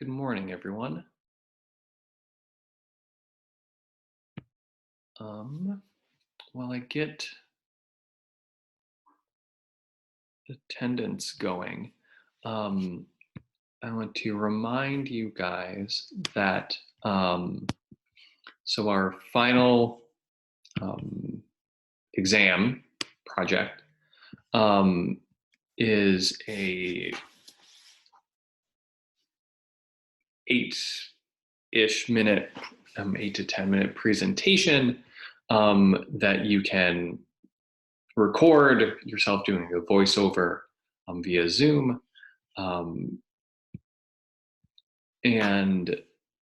Good morning, everyone. While I get attendance going, um, I want to remind you guys that so our final um, exam project um, is a 8-ish minute, 8 to 10 minute presentation that you can record yourself doing a voiceover via Zoom. Um, and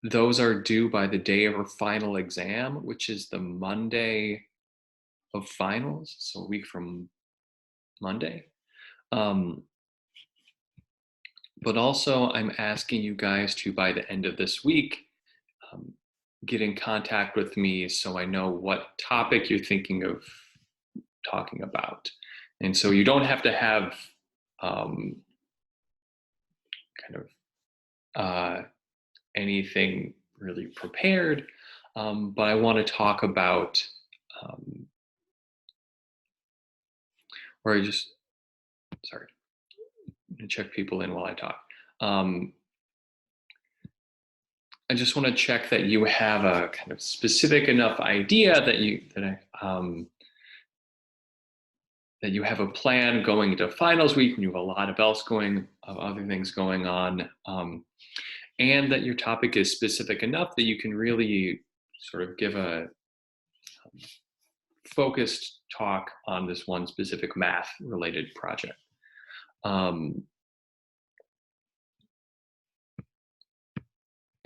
those are due by the day of our final exam, which is the Monday of finals, so a week from Monday. But also, I'm asking you guys to, by the end of this week, get in contact with me so I know what topic you're thinking of talking about. And so you don't have to have kind of anything really prepared, but I want to talk about, or I just, sorry, I'm gonna check people in while I talk. I just want to check that you have a kind of specific enough idea that you have a plan going into finals week when you have a lot of other things going on, and that your topic is specific enough that you can really sort of give a focused talk on this one specific math related project.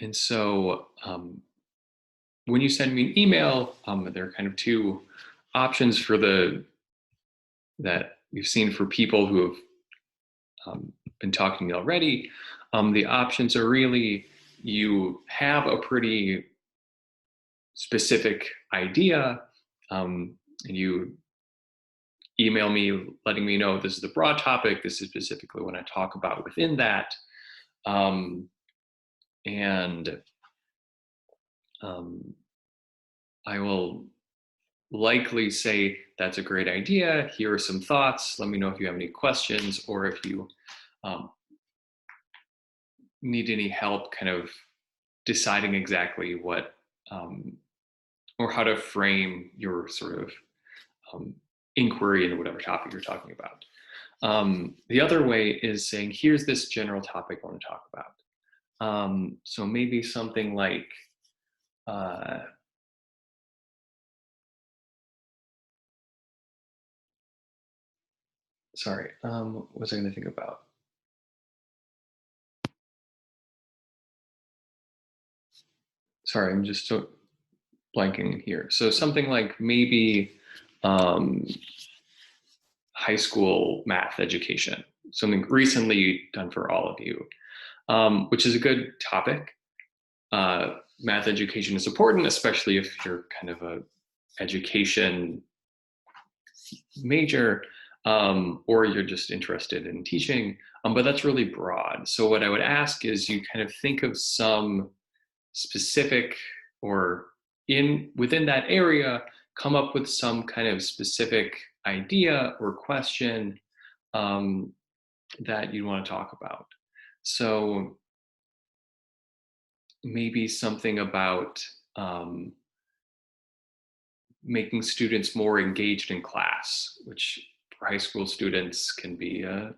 And so when you send me an email, there are kind of two options for that we've seen for people who have been talking already. The options are really, you have a pretty specific idea, and you email me letting me know this is the broad topic, this is specifically what I talk about within that. And I will likely say, that's a great idea. Here are some thoughts. Let me know if you have any questions or if you need any help kind of deciding exactly what or how to frame your sort of inquiry into whatever topic you're talking about. The other way is saying, here's this general topic I want to talk about. So maybe something like, what was I going to think about? Sorry, I'm just so blanking here. So something like maybe high school math education, something recently done for all of you, which is a good topic. Math education is important, especially if you're kind of a education major, or you're just interested in teaching, but that's really broad. So what I would ask is you kind of think of some specific, or within that area, come up with some kind of specific idea or question that you want to talk about. So maybe something about making students more engaged in class, which for high school students can be a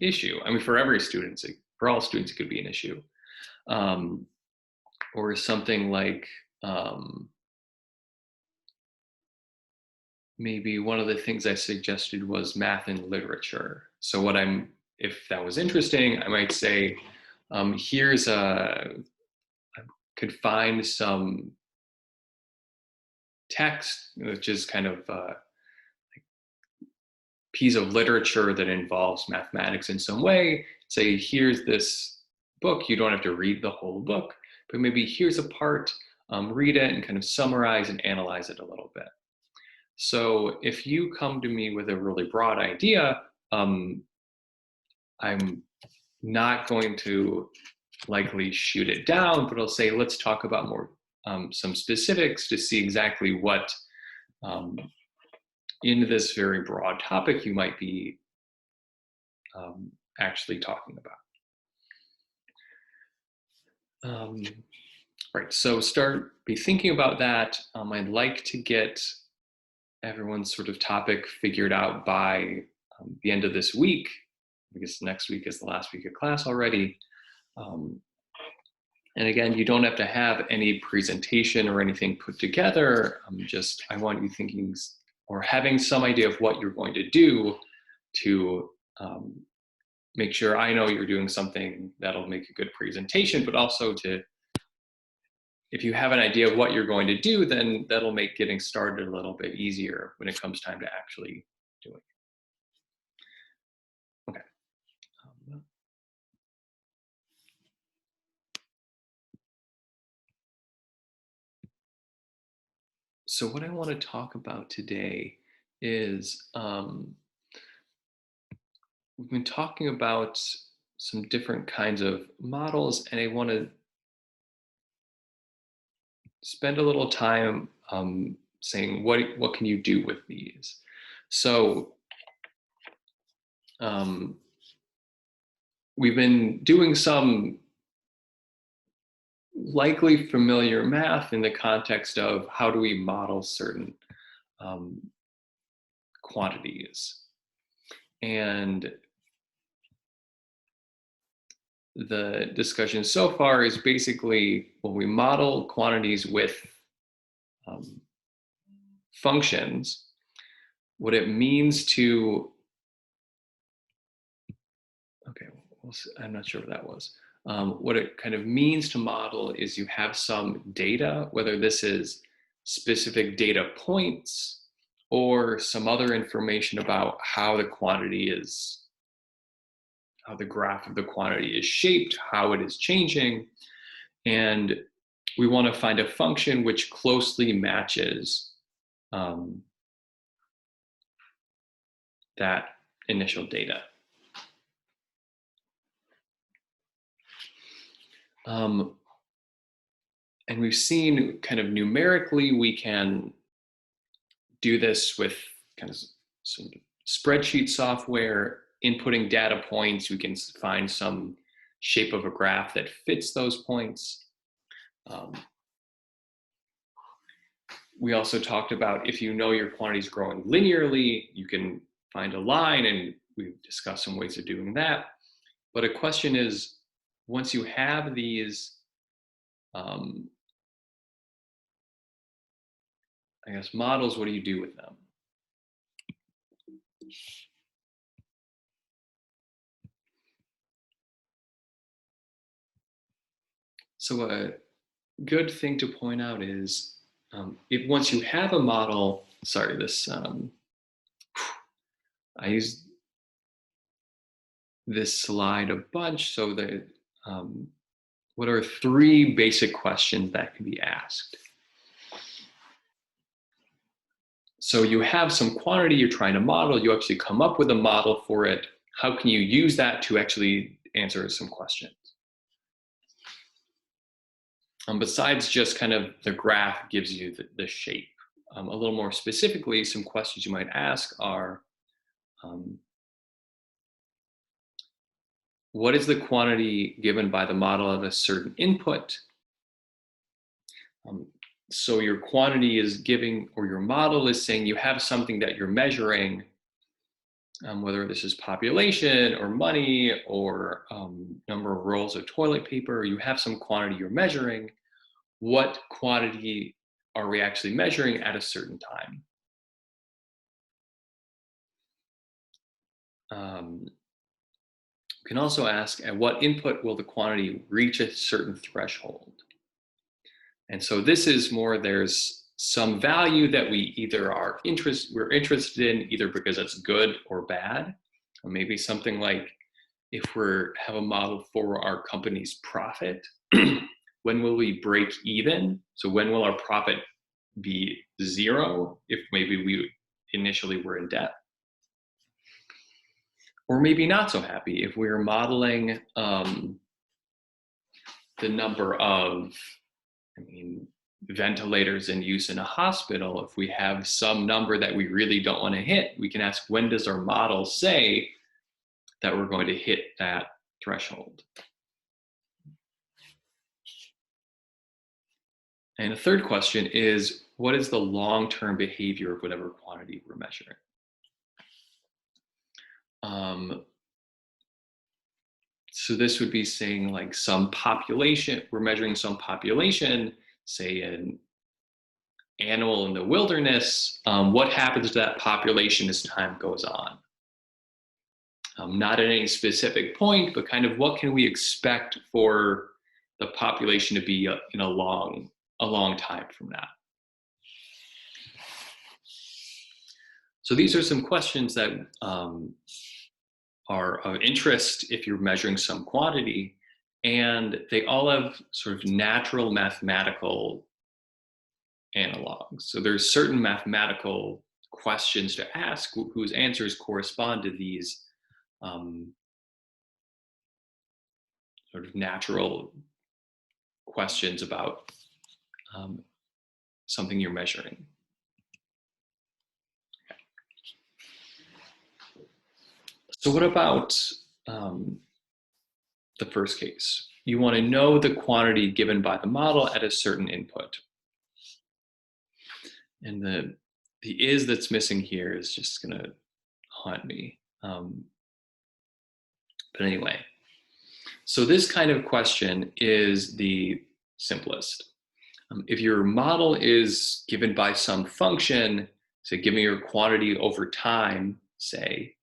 issue. I mean, for every student, for all students, it could be an issue. Or something like, maybe one of the things I suggested was math and literature. So if that was interesting, I might say, I could find some text, which is kind of a piece of literature that involves mathematics in some way. Say, here's this book. You don't have to read the whole book, but maybe here's a part, read it and kind of summarize and analyze it a little bit. So if you come to me with a really broad idea, I'm not going to likely shoot it down, but it'll say, let's talk about more some specifics to see exactly what in this very broad topic you might be actually talking about. Right, so be thinking about that. I'd like to get everyone's sort of topic figured out by the end of this week, because next week is the last week of class already. And again, you don't have to have any presentation or anything put together. I want you thinking or having some idea of what you're going to do to make sure I know you're doing something that'll make a good presentation, but also if you have an idea of what you're going to do, then that'll make getting started a little bit easier when it comes time to actually do it. Okay. So what I want to talk about today is we've been talking about some different kinds of models, and I want to spend a little time saying what can you do with these. So we've been doing some likely familiar math in the context of how do we model certain quantities. And the discussion so far is basically when we model quantities with functions, what it means to, okay, I'm not sure what that was. What it kind of means to model is you have some data, whether this is specific data points or some other information about how the quantity is, how the graph of the quantity is shaped, how it is changing. And we want to find a function which closely matches that initial data. And we've seen kind of numerically, we can do this with kind of some spreadsheet software, inputting data points. We can find some shape of a graph that fits those points. We also talked about if you know your quantity is growing linearly, you can find a line, and we've discussed some ways of doing that. But a question is, once you have these, I guess, models, what do you do with them? So a good thing to point out is once you have a model, sorry, I used this slide a bunch, so that what are 3 basic questions that can be asked? So you have some quantity you're trying to model, you actually come up with a model for it. How can you use that to actually answer some questions? Besides just kind of the graph gives you the shape. A little more specifically, some questions you might ask are, what is the quantity given by the model at a certain input? So your quantity is giving, or your model is saying you have something that you're measuring, whether this is population or money or number of rolls of toilet paper, you have some quantity you're measuring. What quantity are we actually measuring at a certain time? You can also ask, at what input will the quantity reach a certain threshold? And so this is more, there's some value that we either we're interested in, either because it's good or bad, or maybe something like if we have a model for our company's profit, when will we break even? So when will our profit be 0 if maybe we initially were in debt? or maybe not so happy. If we're modeling the number of, ventilators in use in a hospital, if we have some number that we really don't want to hit, we can ask, when does our model say that we're going to hit that threshold? And a third question is, what is the long-term behavior of whatever quantity we're measuring? So this would be saying like some population, we're measuring some population, say an animal in the wilderness, what happens to that population as time goes on? Not at any specific point, but kind of what can we expect for the population to be in a long time from now? So these are some questions that are of interest if you're measuring some quantity, and they all have sort of natural mathematical analogs. So there's certain mathematical questions to ask whose answers correspond to these sort of natural questions about something you're measuring. So what about the first case? You want to know the quantity given by the model at a certain input. And the is that's missing here is just going to haunt me. But anyway, so this kind of question is the simplest. If your model is given by some function, say give me your quantity over time, say,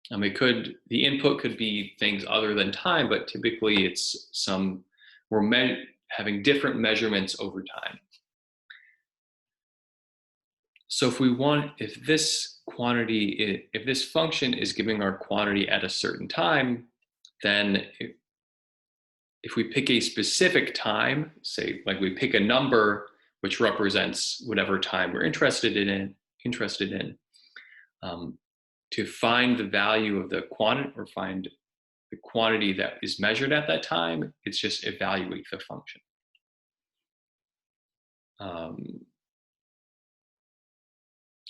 the input could be things other than time, but typically it's we're having different measurements over time. So if this function is giving our quantity at a certain time, then if we pick a specific time, say like we pick a number which represents whatever time we're interested in, to find the value of the quantity or find the quantity that is measured at that time, it's just evaluate the function.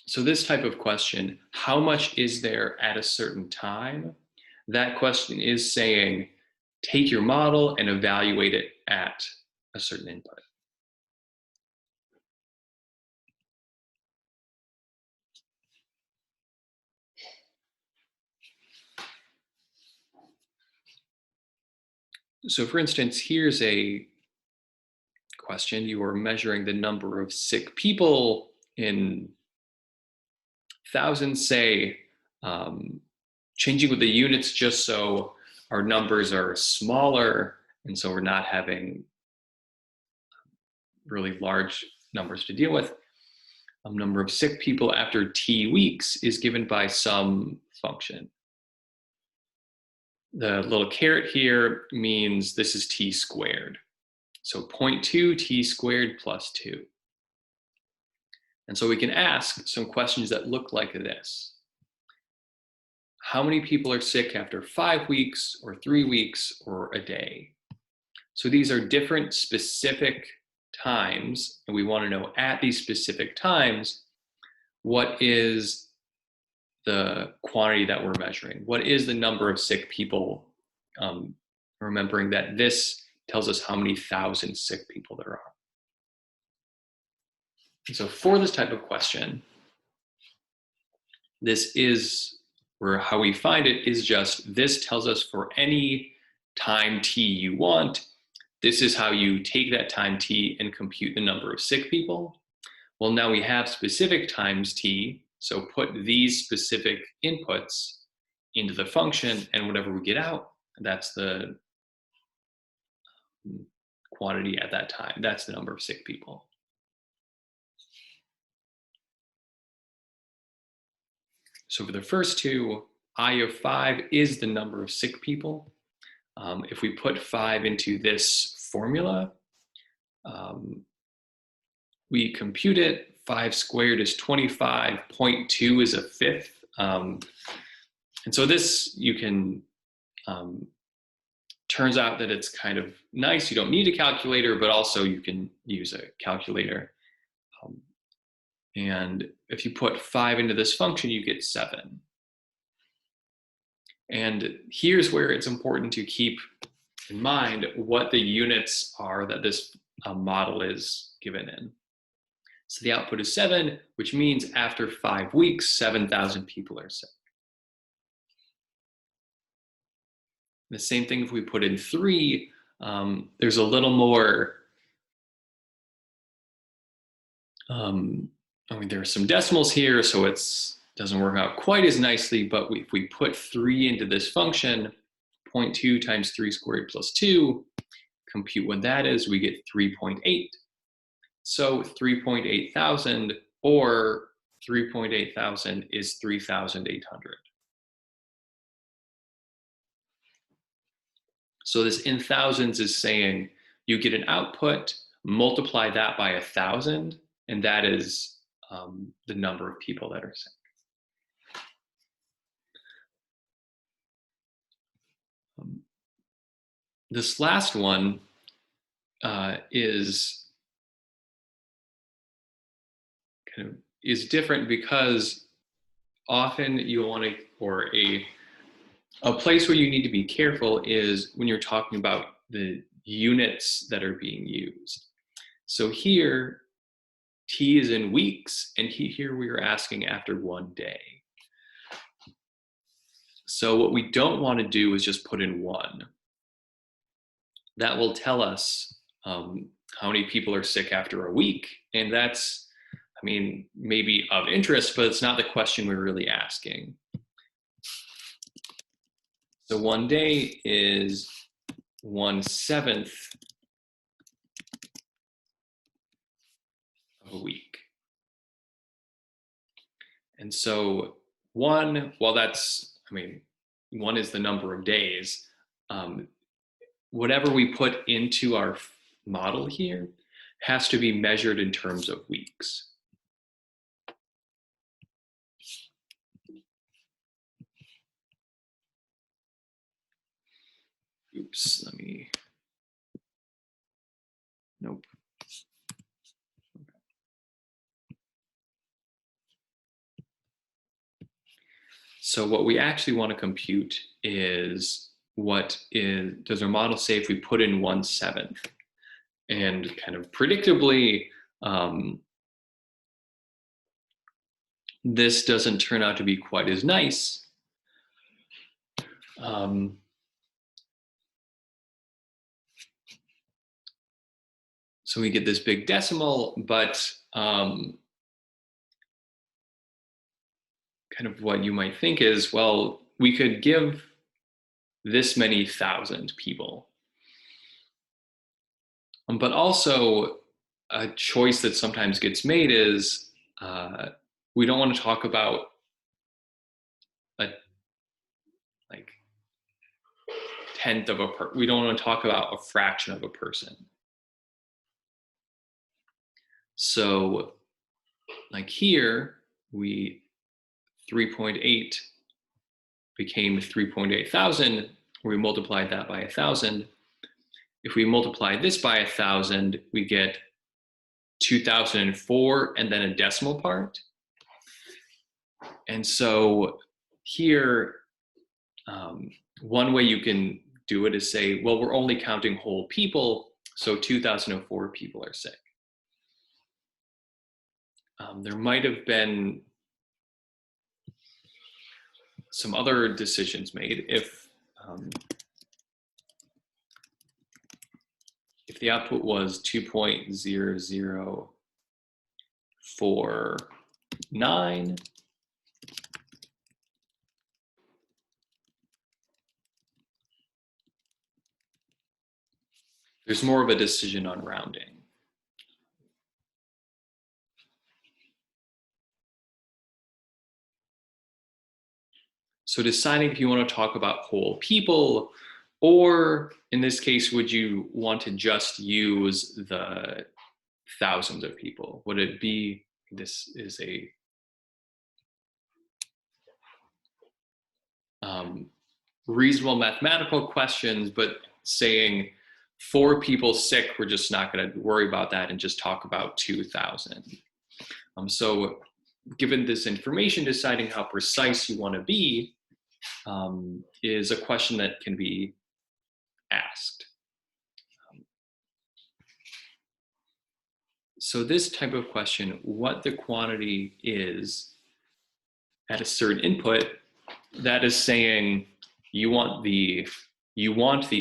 So this type of question, how much is there at a certain time? That question is saying, take your model and evaluate it at a certain input. So for instance, here's a question. You are measuring the number of sick people in thousands, say, changing with the units just so our numbers are smaller, and so we're not having really large numbers to deal with. Number of sick people after t weeks is given by some function. The little caret here means this is t squared. So 0.2 t squared plus 2. And so we can ask some questions that look like this. How many people are sick after 5 weeks or 3 weeks or a day? So these are different specific times, and we want to know at these specific times, what is the quantity that we're measuring? What is the number of sick people? Remembering that this tells us how many thousand sick people there are. And so for this type of question, this is where how we find it is just, this tells us for any time t you want, this is how you take that time t and compute the number of sick people. Well, now we have specific times t, so put these specific inputs into the function, and whatever we get out, that's the quantity at that time. That's the number of sick people. So for the first two, I of 5 is the number of sick people. If we put 5 into this formula, we compute it. 5 squared is 25, 0.2 is a fifth. And so this, you can, turns out that it's kind of nice. You don't need a calculator, but also you can use a calculator. And if you put 5 into this function, you get 7. And here's where it's important to keep in mind what the units are that this model is given in. So the output is 7, which means after 5 weeks, 7,000 people are sick. The same thing if we put in 3, there's a little more, I mean, there are some decimals here, so it doesn't work out quite as nicely, but if we put 3 into this function, 0.2 times 3 squared plus 2, compute what that is, we get 3.8. So 3.8 thousand, or 3.8 thousand is 3,800. So this in thousands is saying you get an output, multiply that by 1,000, and that is the number of people that are sick. This last one is different because often you want to, or a place where you need to be careful is when you're talking about the units that are being used. So here, T is in weeks, and here we are asking after 1 day. So what we don't want to do is just put in 1. That will tell us how many people are sick after a week, and that's, I mean, maybe of interest, but it's not the question we're really asking. So 1 day is 1/7 of a week. And so 1, well, that's, I mean, 1 is the number of days. Whatever we put into our model here has to be measured in terms of weeks. Oops, let me, nope. So what we actually want to compute is does our model say if we put in 1/7? And kind of predictably, this doesn't turn out to be quite as nice. So we get this big decimal, but kind of what you might think is, well, we could give this many thousand people. But also a choice that sometimes gets made is we don't want to talk about a like tenth of a we don't want to talk about a fraction of a person. So like here, 3.8 became 3.8 thousand. We multiplied that by 1,000. If we multiply this by 1,000, we get 2004 and then a decimal part. And so here, one way you can do it is say, well, we're only counting whole people, so 2004 people are sick. There might have been some other decisions made if the output was 2.0049, there's more of a decision on rounding. So deciding if you want to talk about whole people, or in this case, would you want to just use the thousands of people? Would it be, this is a reasonable mathematical questions, but saying 4 people sick, we're just not going to worry about that and just talk about 2,000. So given this information, deciding how precise you want to be is a question that can be asked. So this type of question, what the quantity is at a certain input, that is saying you want the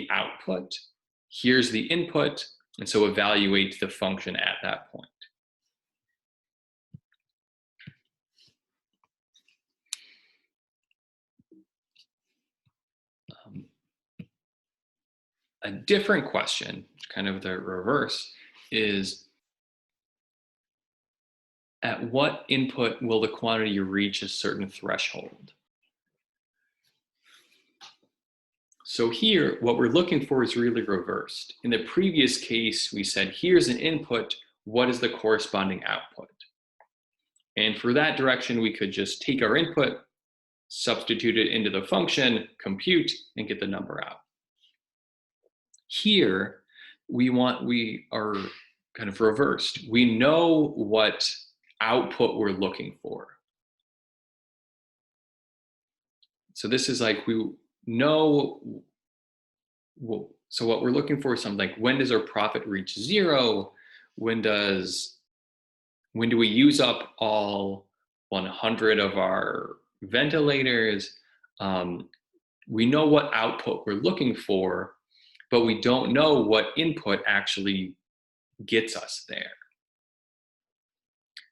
output, here's the input, and so evaluate the function at that point. A different question, kind of the reverse, is at what input will the quantity reach a certain threshold? So here, what we're looking for is really reversed. In the previous case, we said, here's an input, what is the corresponding output? And for that direction, we could just take our input, substitute it into the function, compute, and get the number out. Here, we are kind of reversed. We know what output we're looking for. So this is like, we know, so what we're looking for is something like, when does our profit reach 0? When do we use up all 100 of our ventilators? We know what output we're looking for, but we don't know what input actually gets us there.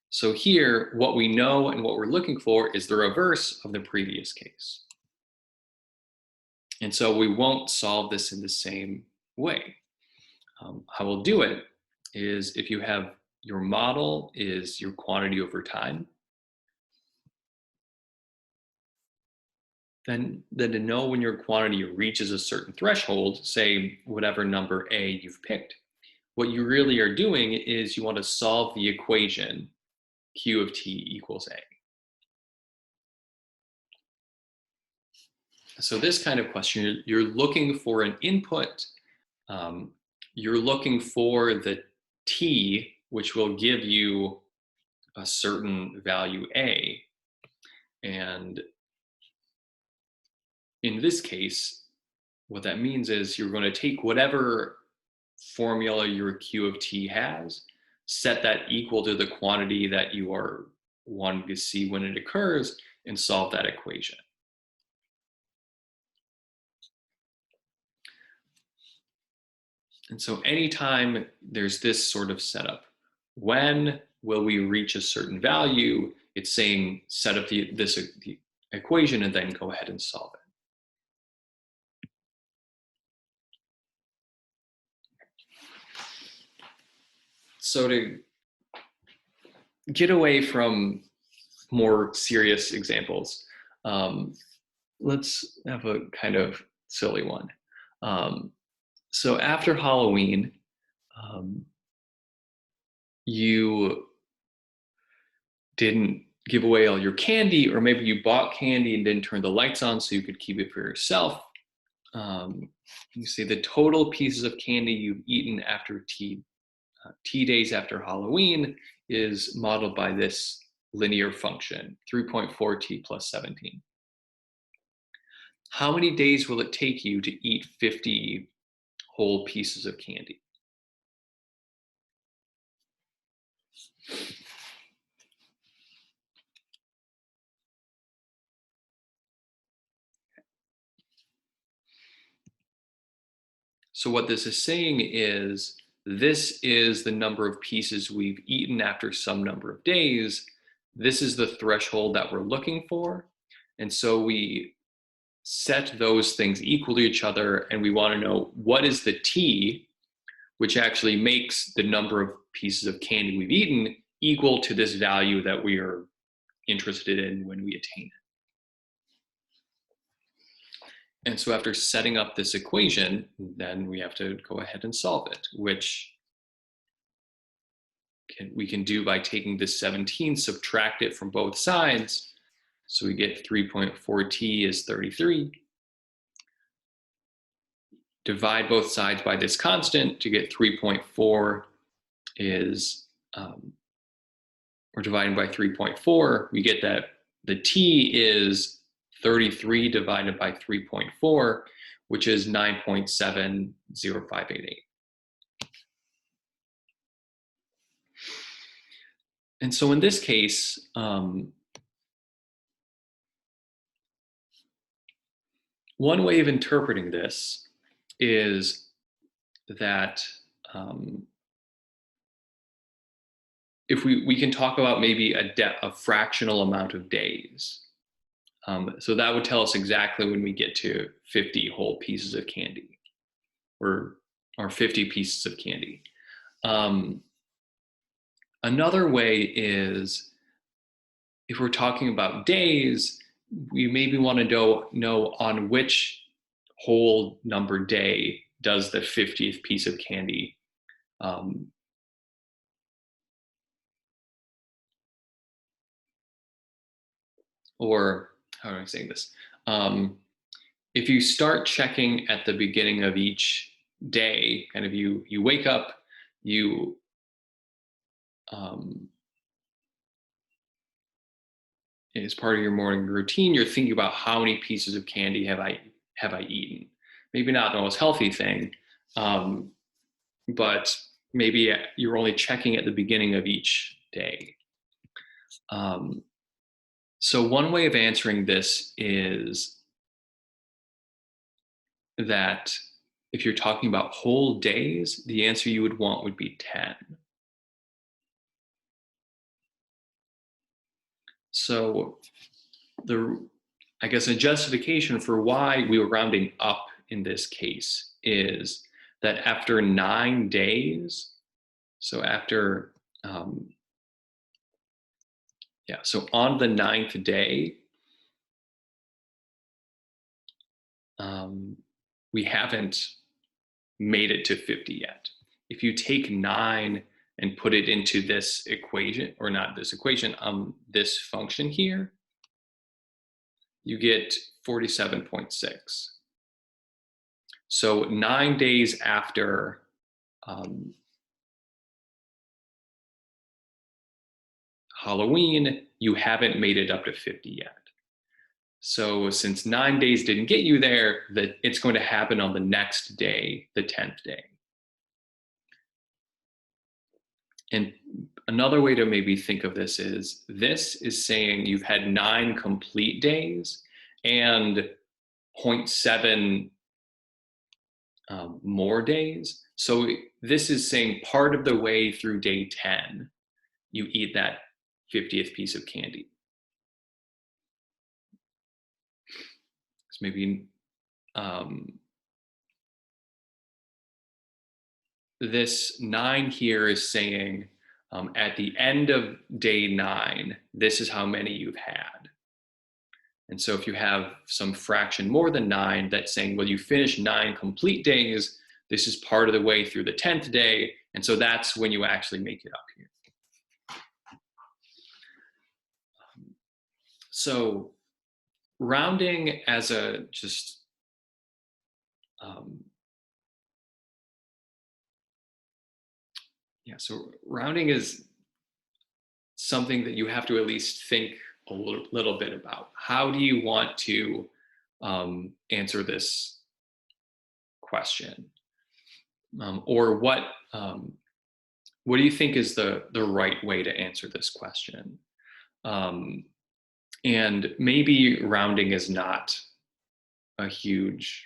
So here, what we know and what we're looking for is the reverse of the previous case. And so we won't solve this in the same way. How we'll do it is, if you have your model is your quantity over time, then to know when your quantity reaches a certain threshold, say whatever number A you've picked, what you really are doing is you want to solve the equation Q of T equals A. So this kind of question, you're looking for an input, you're looking for the T, which will give you a certain value A. And in this case, what that means is you're going to take whatever formula your Q of T has, set that equal to the quantity that you are wanting to see when it occurs, and solve that equation. And so anytime there's this sort of setup, when will we reach a certain value, it's saying set up the equation and then go ahead and solve it. So to get away from more serious examples, let's have a kind of silly one. So after Halloween, you didn't give away all your candy, or maybe you bought candy and didn't turn the lights on so you could keep it for yourself. You say the total pieces of candy you've eaten after T days after Halloween is modeled by this linear function, 3.4T plus 17. How many days will it take you to eat 50 whole pieces of candy? So what this is saying is, this is the number of pieces we've eaten after some number of days. This is the threshold that we're looking for. And so we set those things equal to each other, and we want to know what is the T, which actually makes the number of pieces of candy we've eaten equal to this value that we are interested in when we attain it. And so after setting up this equation, then we have to go ahead and solve it, which we can do by taking this 17, subtract it from both sides. So we get 3.4t is 33. Divide both sides by this constant to get 3.4 is, we're dividing by 3.4. We get that the t is 33 divided by 3.4, which is 9.70588. And so in this case, one way of interpreting this is that if we can talk about maybe a fractional amount of days. So that would tell us exactly when we get to 50 whole pieces of candy, or 50 pieces of candy. Another way is, if we're talking about days, we maybe want to know on which whole number day does the 50th piece of candy or how am I saying this? If you start checking at the beginning of each day, kind of you wake up, you as part of your morning routine, you're thinking about how many pieces of candy have I eaten. Maybe not the most healthy thing, but maybe you're only checking at the beginning of each day. So one way of answering this is that if you're talking about whole days, the answer you would want would be 10. So I guess a justification for why we were rounding up in this case is that after 9 days, so after, so on the 9th day, we haven't made it to 50 yet. If you take 9 and put it into this equation, or not this equation, this function here, you get 47.6. So 9 days after Halloween, you haven't made it up to 50 yet. So since 9 days didn't get you there, that it's going to happen on the next day, the 10th day. And another way to maybe think of this is saying you've had 9 complete days and 0.7 more days. So this is saying part of the way through day 10, you eat that 50th piece of candy. So maybe this 9 here is saying at the end of day 9, this is how many you've had. And so if you have some fraction more than 9, that's saying, well, you finished 9 complete days. This is part of the way through the 10th day. And so that's when you actually make it up here. So rounding as a just so rounding is something that you have to at least think a little bit about. How do you want to answer this question? Or what do you think is the right way to answer this question? And maybe rounding is not a huge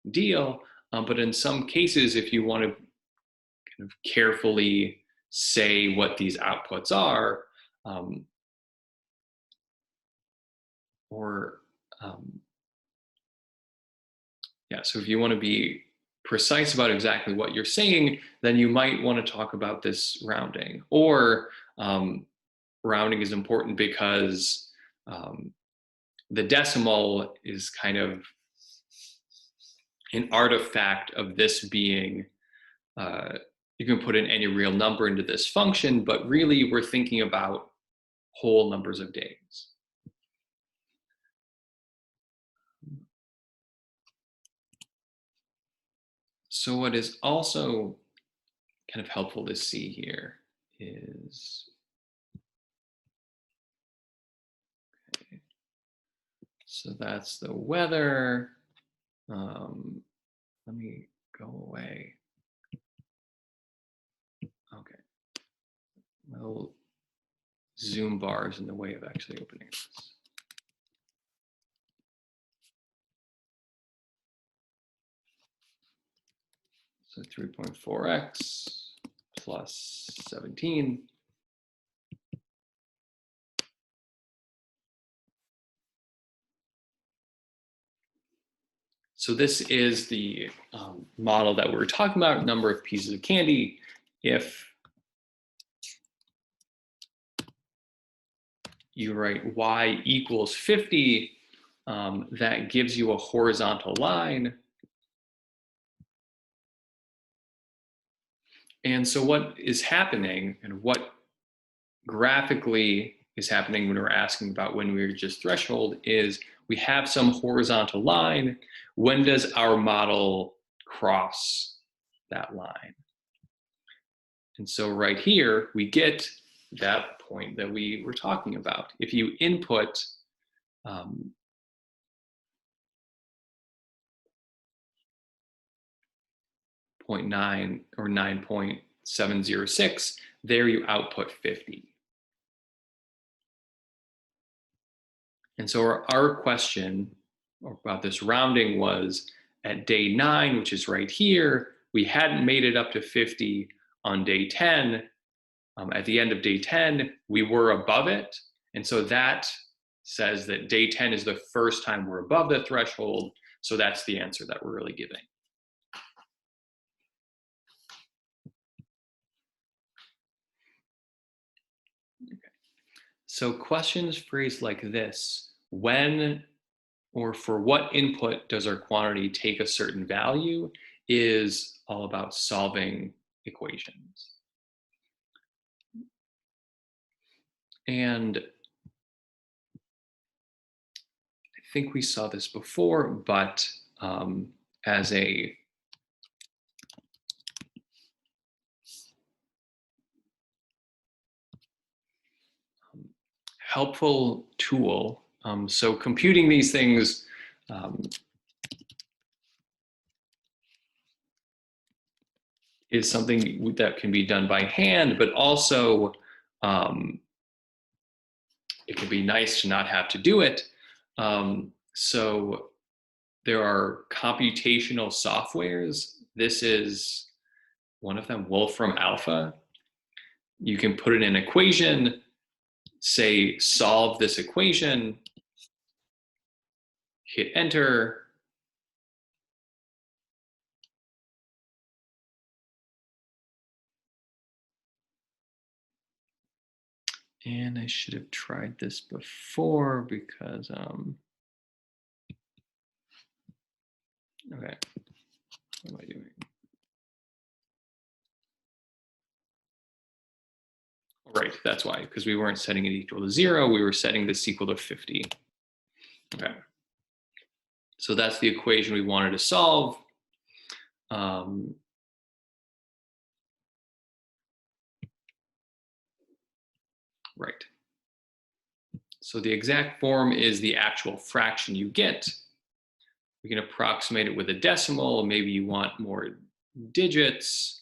deal, but in some cases, if you want to kind of carefully say what these outputs are, so if you want to be precise about exactly what you're saying, then you might want to talk about this rounding. Or rounding is important because the decimal is kind of an artifact of this being, you can put in any real number into this function, but really we're thinking about whole numbers of days. So what is also kind of helpful to see here is, okay, so that's the weather. Let me go away. Okay, my little zoom bar is in the way of actually opening this. So 3.4x plus 17. So this is the model that we were talking about, number of pieces of candy. If you write y equals 50, that gives you a horizontal line. And so what is happening and what graphically is happening when we're asking about when we reach this threshold is we have some horizontal line. When does our model cross that line? And so right here, we get that point that we were talking about. If you input 0.9 or 9.706, there you output 50. And so our question about this rounding was at day 9, which is right here, we hadn't made it up to 50 on day 10. At the end of day 10, we were above it. And so that says that day 10 is the first time we're above the threshold. So that's the answer that we're really giving. Okay. So questions phrased like this: when or for what input does our quantity take a certain value, is all about solving equations. And I think we saw this before, but as a helpful tool, so computing these things is something that can be done by hand, but also it can be nice to not have to do it. So there are computational softwares. This is one of them, Wolfram Alpha. You can put in an equation, say solve this equation, hit enter, and I should have tried this before because, okay, what am I doing? Right, that's why, because we weren't setting it equal to 0, we were setting this equal to 50. Okay, so that's the equation we wanted to solve. Right. So the exact form is the actual fraction you get. We can approximate it with a decimal. Maybe you want more digits.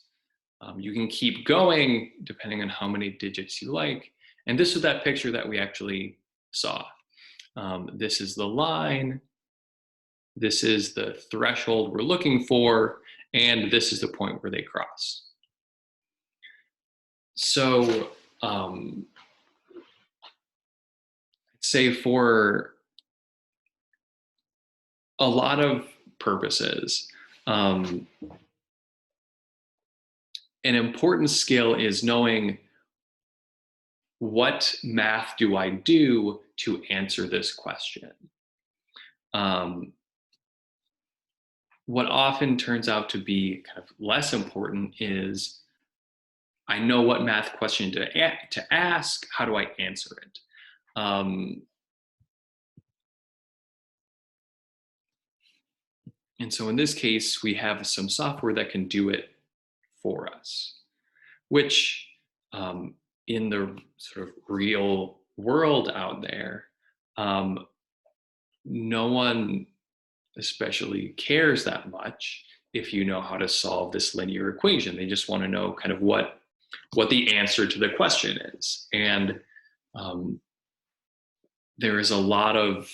You can keep going depending on how many digits you like. And this is that picture that we actually saw. This is the line. This is the threshold we're looking for. And this is the point where they cross. So say for a lot of purposes, an important skill is knowing what math do I do to answer this question. What often turns out to be kind of less important is I know what math question to ask, how do I answer it? And so in this case, we have some software that can do it for us, which in the sort of real world out there, um, no one especially cares that much if you know how to solve this linear equation. They just want to know kind of what the answer to the question is. And um, there is a lot of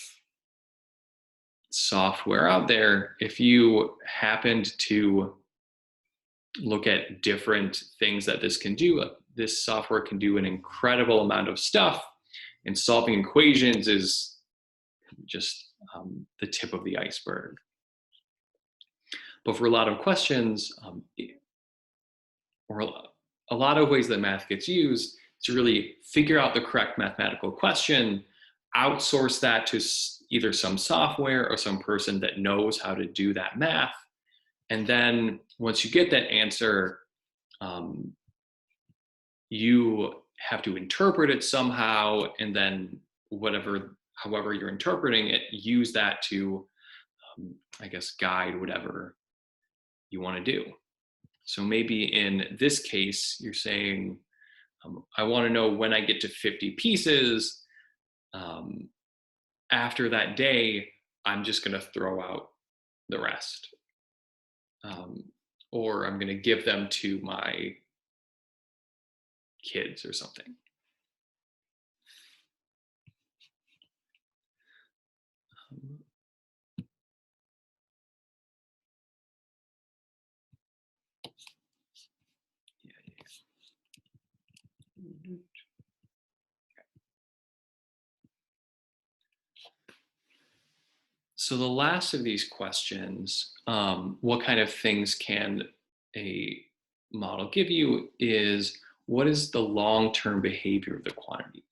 software out there. If you happened to look at different things that this can do, this software can do an incredible amount of stuff, and solving equations is just the tip of the iceberg. But for a lot of questions, or a lot of ways that math gets used, to really figure out the correct mathematical question, outsource that to either some software or some person that knows how to do that math. And then once you get that answer, you have to interpret it somehow, and then however you're interpreting it, use that to, I guess, guide whatever you want to do. So maybe in this case, you're saying, I want to know when I get to 50 pieces. After that day, I'm just going to throw out the rest. Or I'm going to give them to my kids or something. So the last of these questions, what kind of things can a model give you, is what is the long-term behavior of the quantity?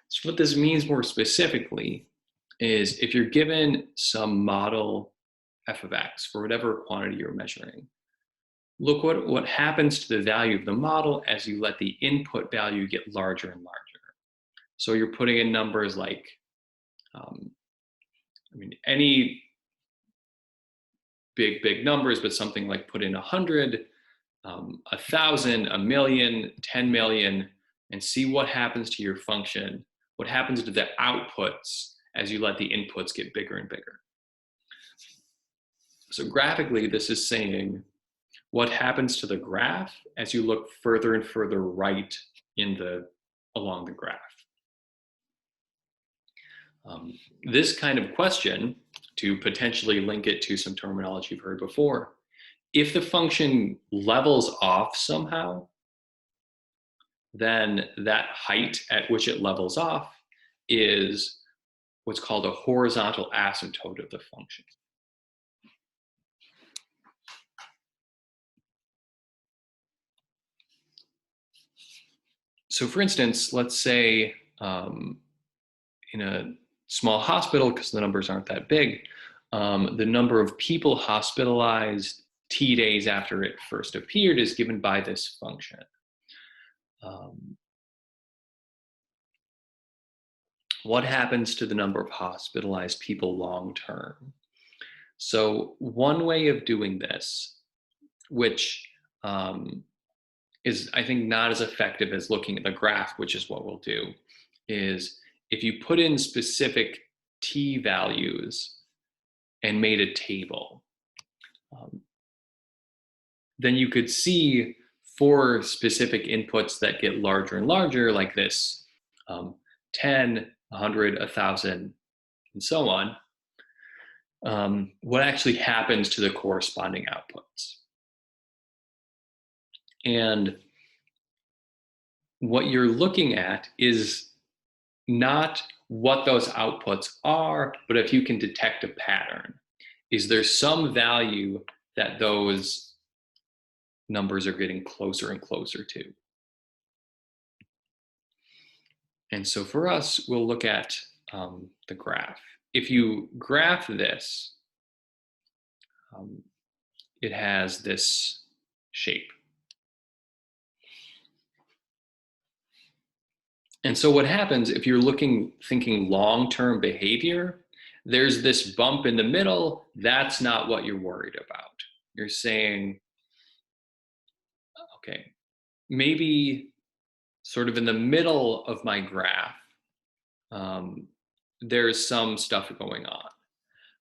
So what this means more specifically is if you're given some model f of x for whatever quantity you're measuring, look what happens to the value of the model as you let the input value get larger and larger. So you're putting in numbers like, any big numbers, but something like put in 100, 1,000, a million, 10 million, and see what happens to your function, what happens to the outputs as you let the inputs get bigger and bigger. So graphically, this is saying what happens to the graph as you look further and further right along the graph. This kind of question, to potentially link it to some terminology you've heard before, if the function levels off somehow, then that height at which it levels off is what's called a horizontal asymptote of the function. So for instance, let's say in a small hospital, because the numbers aren't that big, the number of people hospitalized T days after it first appeared is given by this function. What happens to the number of hospitalized people long term? So one way of doing this, which is, I think, not as effective as looking at the graph, which is what we'll do, is if you put in specific T values and made a table, then you could see for specific inputs that get larger and larger, like this, 10, 100, 1,000, and so on, what actually happens to the corresponding outputs. And what you're looking at is not what those outputs are, but if you can detect a pattern. Is there some value that those numbers are getting closer and closer to? And so for us, we'll look at the graph. If you graph this, it has this shape. And so what happens if you're thinking long-term behavior, there's this bump in the middle. That's not what you're worried about. You're saying, okay, maybe sort of in the middle of my graph, there's some stuff going on.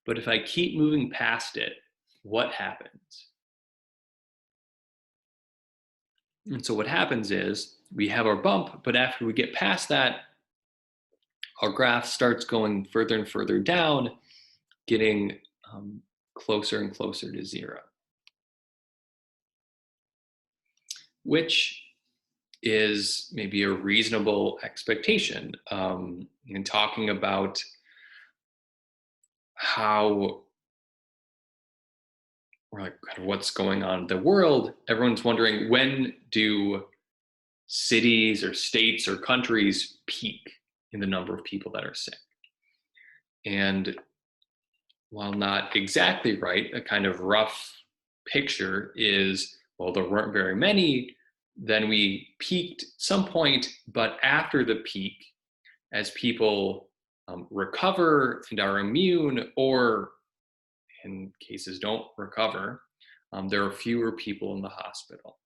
But if I keep moving past it, what happens? And so what happens is we have our bump, but after we get past that, our graph starts going further and further down, getting closer and closer to zero, which is maybe a reasonable expectation in talking about how, or like kind of what's going on in the world. Everyone's wondering, when do cities or states or countries peak in the number of people that are sick? And while not exactly right, a kind of rough picture is, well, there weren't very many, then we peaked some point, but after the peak, as people recover and are immune, or in cases don't recover, there are fewer people in the hospital.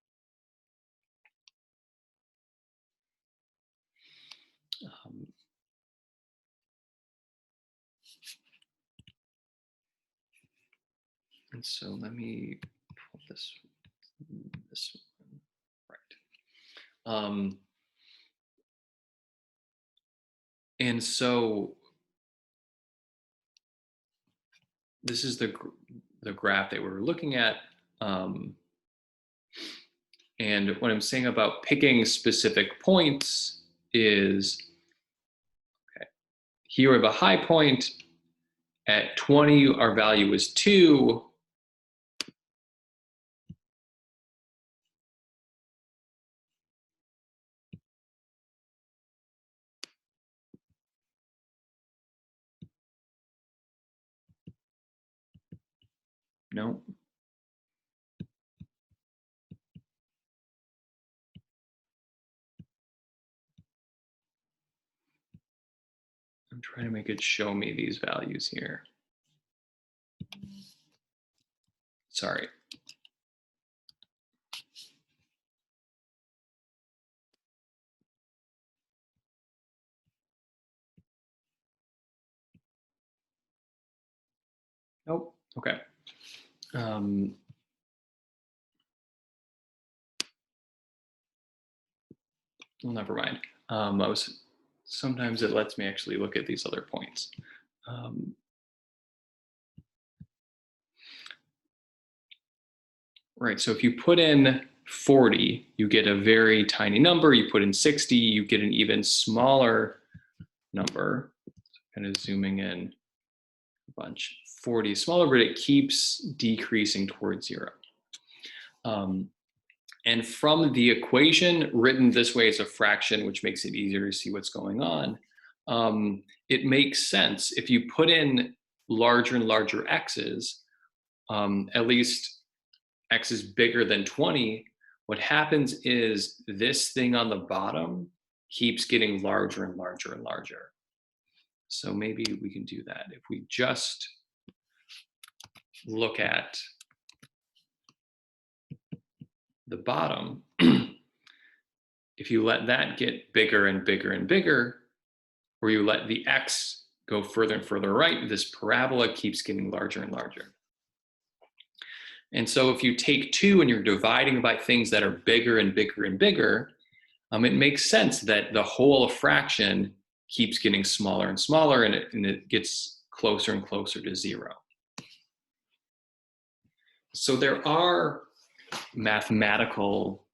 And so let me pull this one, right. And so this is the graph that we're looking at. And what I'm saying about picking specific points is, okay, here we have a high point. At 20, our value is 2. No. I'm trying to make it show me these values here. Sorry. Nope. Okay. Well, never mind. Sometimes it lets me actually look at these other points. Right, so if you put in 40, you get a very tiny number. You put in 60, you get an even smaller number. Kind of zooming in a bunch. 40 is smaller, but it keeps decreasing towards 0. And from the equation, written this way as a fraction, which makes it easier to see what's going on, it makes sense. If you put in larger and larger x's, at least x is bigger than 20, what happens is this thing on the bottom keeps getting larger and larger and larger. So maybe we can do that. If we just look at the bottom, if you let that get bigger and bigger and bigger, or you let the x go further and further right, this parabola keeps getting larger and larger. And so if you take 2 and you're dividing by things that are bigger and bigger and bigger, it makes sense that the whole fraction keeps getting smaller and smaller, and it gets closer and closer to 0. So there are mathematical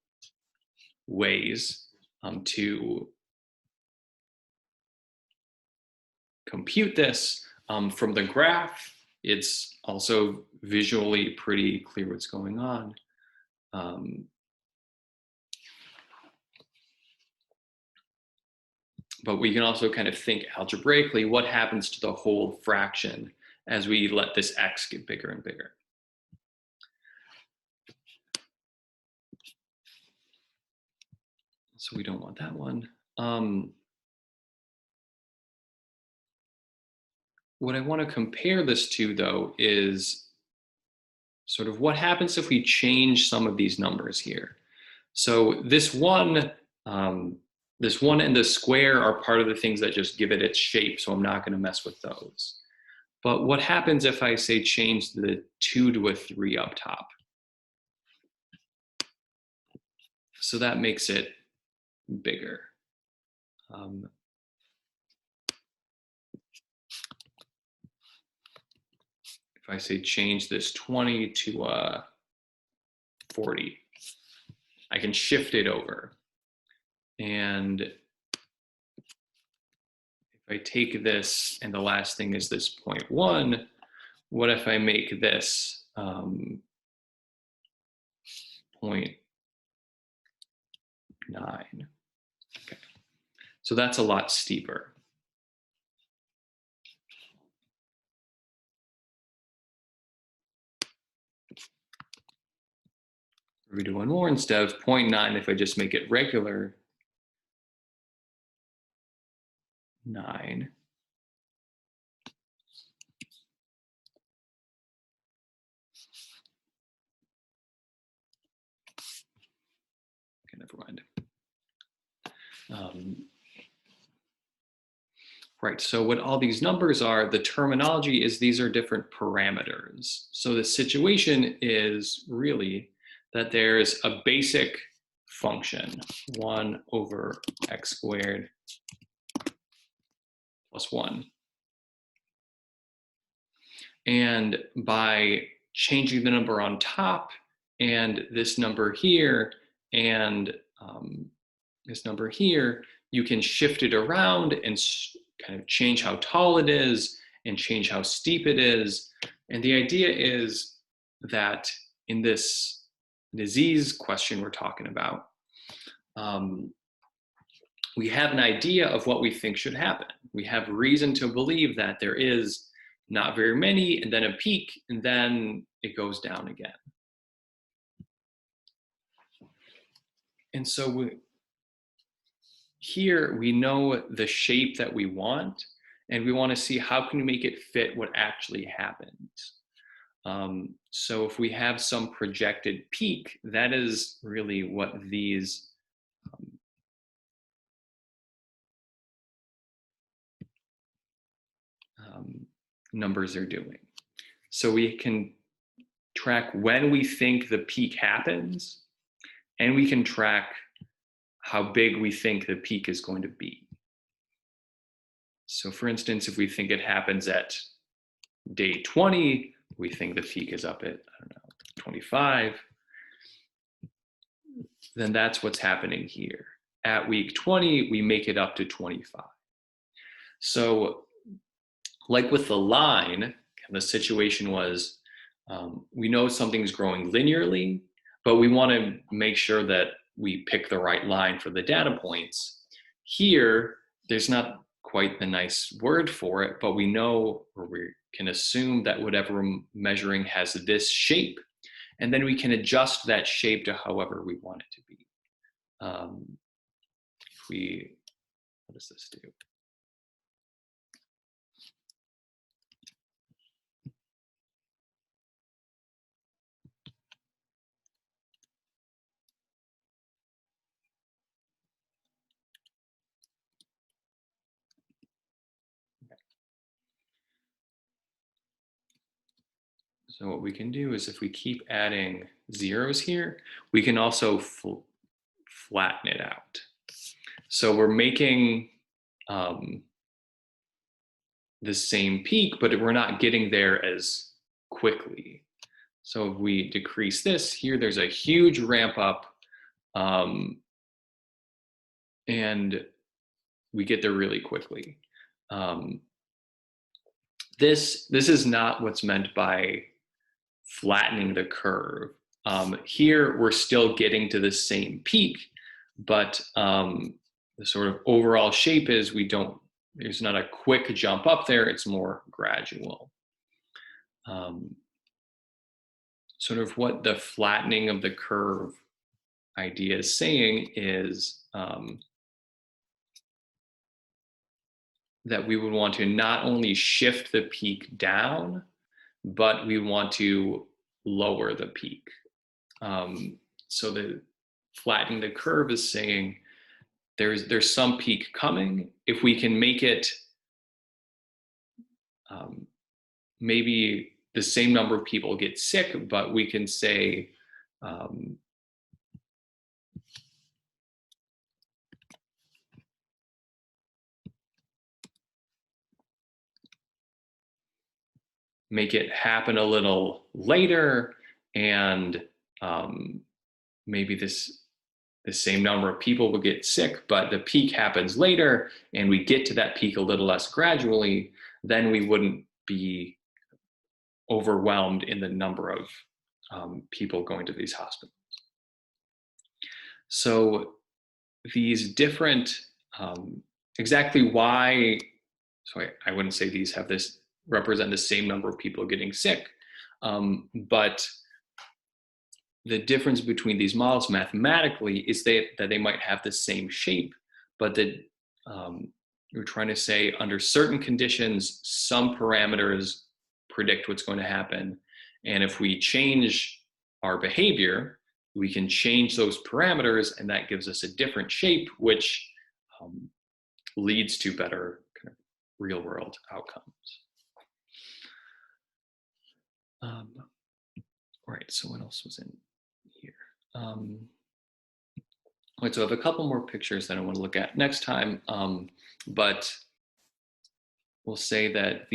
ways to compute this. From the graph, it's also visually pretty clear what's going on. But we can also kind of think algebraically, what happens to the whole fraction as we let this x get bigger and bigger. So we don't want that one. what I want to compare this to, though, is sort of what happens if we change some of these numbers here. So um, this one and the square are part of the things that just give it its shape, so I'm not going to mess with those. But what happens if I say change the 2 to a 3 up top? So that makes it bigger. If I say change this 20 to 40, I can shift it over. And if I take this, and the last thing is this 0.1, what if I make this 0.9? Okay. So that's a lot steeper. We do one more instead of 0.9. If I just make it regular, 9. Okay, never mind. Right, so what all these numbers are, the terminology is these are different parameters. So the situation is really that there's a basic function, 1 over x squared plus 1. And by changing the number on top and this number here and this number here, you can shift it around and kind of change how tall it is and change how steep it is. And the idea is that in this disease question we're talking about, we have an idea of what we think should happen. We have reason to believe that there is not very many, and then a peak, and then it goes down again. And so here we know the shape that we want, and we want to see how can we make it fit what actually happens. So if we have some projected peak, that is really what these numbers are doing. So we can track when we think the peak happens, and we can track how big we think the peak is going to be. So for instance, if we think it happens at day 20, we think the peak is up at, I don't know, 25, then that's what's happening here. At week 20, we make it up to 25. So like with the line, the situation was, we know something's growing linearly, but we want to make sure that we pick the right line for the data points. Here, there's not quite the nice word for it, but we know, or we can assume that whatever we're measuring has this shape, and then we can adjust that shape to however we want it to be. What does this do? So what we can do is if we keep adding zeros here, we can also flatten it out. So we're making the same peak, but we're not getting there as quickly. So if we decrease this here, there's a huge ramp up, and we get there really quickly. This is not what's meant by flattening the curve. Here, we're still getting to the same peak, but the sort of overall shape is there's not a quick jump up there, it's more gradual. Sort of what the flattening of the curve idea is saying is that we would want to not only shift the peak down, but we want to lower the peak. So the flattening the curve is saying there's some peak coming. If we can make it maybe the same number of people get sick, but we can say make it happen a little later, and maybe the same number of people will get sick, but the peak happens later, and we get to that peak a little less gradually, then we wouldn't be overwhelmed in the number of people going to these hospitals. So these different, exactly why, so I wouldn't say these have this represent the same number of people getting sick, but the difference between these models mathematically is that they might have the same shape, but that you're trying to say under certain conditions, some parameters predict what's going to happen. And if we change our behavior, we can change those parameters, and that gives us a different shape, which leads to better kind of real world outcomes. Right, so what else was in here? Right, so I have a couple more pictures that I want to look at next time, but we'll say that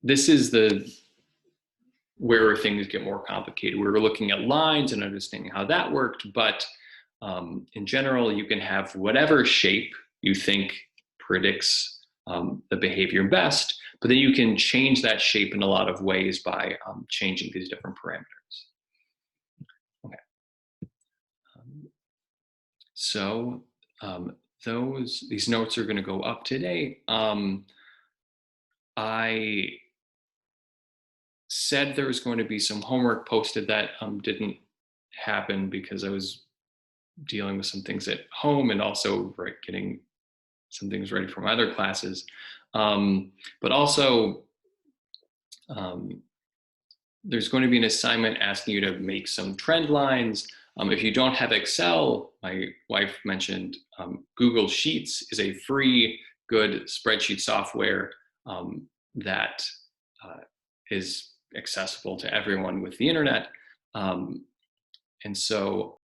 this is where things get more complicated. We were looking at lines and understanding how that worked, but in general, you can have whatever shape you think predicts the behavior best, but then you can change that shape in a lot of ways by changing these different parameters. Okay. So these notes are going to go up today. I said there was going to be some homework posted that didn't happen because I was dealing with some things at home and also getting some things ready for my other classes. But also, there's going to be an assignment asking you to make some trend lines. If you don't have Excel, my wife mentioned Google Sheets is a free, good spreadsheet software that is accessible to everyone with the internet. And so